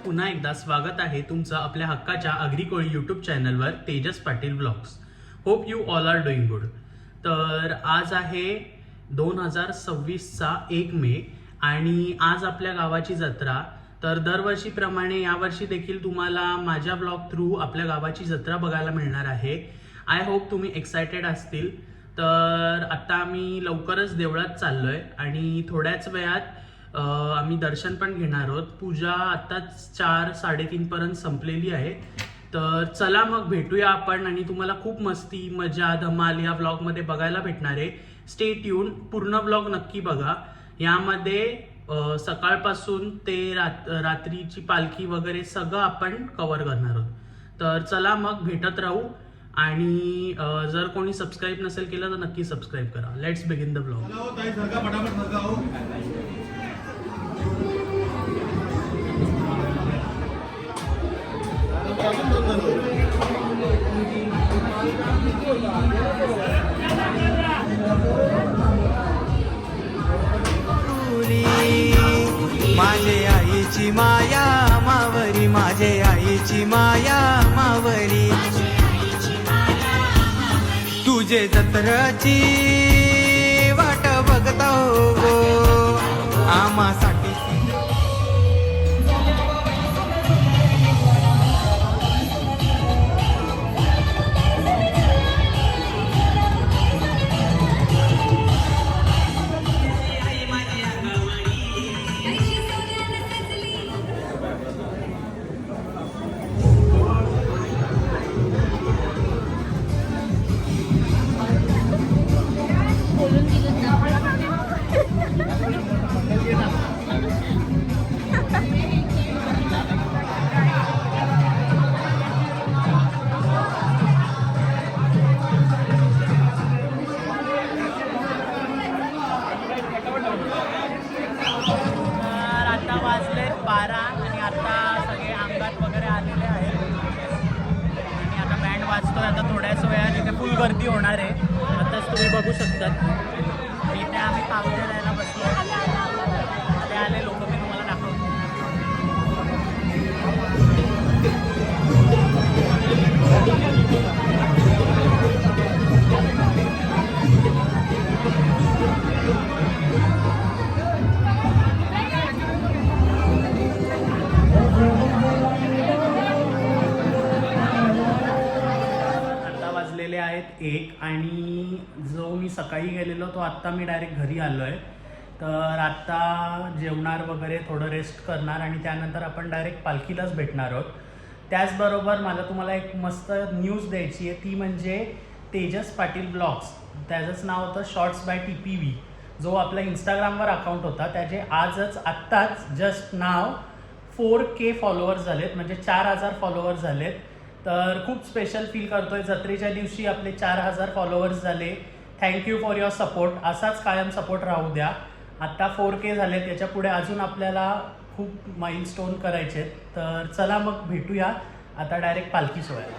पुन्हा एकदा स्वागत आहे तुमचं आपल्या हक्काच्या अग्रिकोळी यूट्यूब चॅनलवर Tejas Patil vlogs. Hope you all are doing good. तर आज आहे 2026चा 1 मे आणि आज आपल्या गावाची जत्रा. तर दरवर्षीप्रमाणे यावर्षी देखील तुम्हाला माझ्या ब्लॉग थ्रू आपल्या गावाची जत्रा बघायला मिळणार आहे. आय होप तुम्ही एक्सायटेड असतील. तर आता आम्ही लवकरच देवळात चाललोय आणि थोड्याच वेळात आम्ही दर्शन पण घेणार आहोत. पूजा आताच 4-3:30 पर्यंत संपलेली आहे. तर चला मग भेटूया आपण आणि तुम्हाला खूप मस्ती मजा धमाल या ब्लॉगमध्ये बघायला भेटणार आहे. स्टे ट्यून, पूर्ण ब्लॉग नक्की बघा. यामध्ये सकाळपासून ते रात्रीची पालखी वगैरे सगळं आपण कव्हर करणार आहोत. तर चला मग भेटत राहू आणि जर कोणी सबस्क्राईब नसेल केलं तर नक्की सबस्क्राईब करा. Let's begin the blog. माझे आईची माया मावरी, माझे आईची माया मावरी, तुझे जत्रची वाट बघता हो आम्हासाठी. आता वाजले 12 आणि आता सगळे अंगात वगैरे आलेले आहेत आणि आता बँड वाजतोय. आता थोड्याच वेळात इथे फुल गर्दी होणार आहे. आताच तुम्ही बघू शकतात. इथे आम्ही पावले द्यायला बसलो. ते आले लोक, मी तुम्हाला दाखवतो. आहेत 1 आणि जो मी सकाळी गेलेलो तो आत्ता मी डायरेक्ट घरी आलो आहे. तर आत्ता जेवणार वगैरे, थोडं रेस्ट करणार आणि त्यानंतर आपण डायरेक्ट पालखीलाच भेटणार आहोत. त्याचबरोबर मला तुम्हाला एक मस्त न्यूज द्यायची आहे. ती म्हणजे तेजस पाटील ब्लॉग्स, त्याचंच नाव होतं शॉर्ट्स बाय TPV, जो आपला इंस्टाग्रामवर अकाउंट होता. त्याचे आजच आत्ताच जस्ट नाव 4K फॉलोअर्स झालेत, म्हणजे 4000 फॉलोअर्स झालेत. तर खूप स्पेशल फील करतोय. जत्रेच्या दिवशी आपले 4000 फॉलोअर्स झाले. Thank you for your support. असाच कायम सपोर्ट राहू द्या. आत्ता 4K झालेत, याच्या पुढे अजून आपल्याला खूप माइलस्टोन करायचे आहेत. तर चला मग भेटूया आता डायरेक्ट पालखी सोहळ्याला.